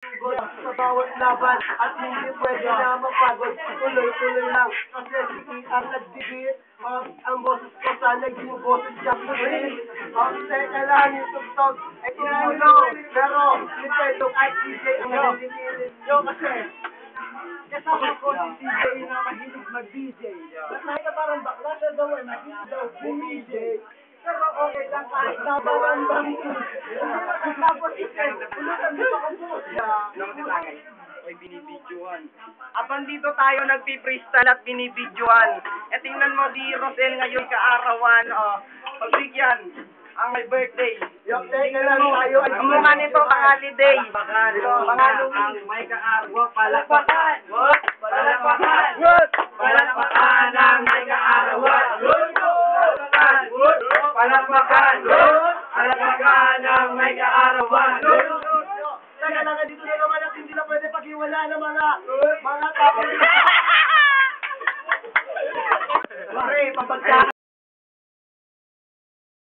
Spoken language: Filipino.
Sa bawat laban at hindi pwede na mapagod. Tuloy-tuloy lang kasi ang nagdikit. Ang boses ko sa naging boses niya pulis. Teka lang yung tugtog. Pero yung pelong at DJ ang nalilinis. Kasi kasama ko si DJ na mahilig mag-DJ. Nakita parang bakla siya daw eh. Mahilig daw DJ. Pero okay lang kahit nabaran bang tapos ulutan dito ako po. Oy, binibidyoan. Habang dito tayo nagpi-freestyle at binibidyoan. Tingnan mo di Rosel ngayon kaarawan. Pagbigyan ang may birthday. Yung teka lang tayo. Ang mukha nito ang holiday. Ang may kaarawan. Palakpakan! Palakpakan! Palakpakan ang may kaarawan! Palakpakan! Palakpakan ang may kaarawan! Teka lang, dito na naman at hindi na pwede paghiwala ng mga tao. Pare, papagka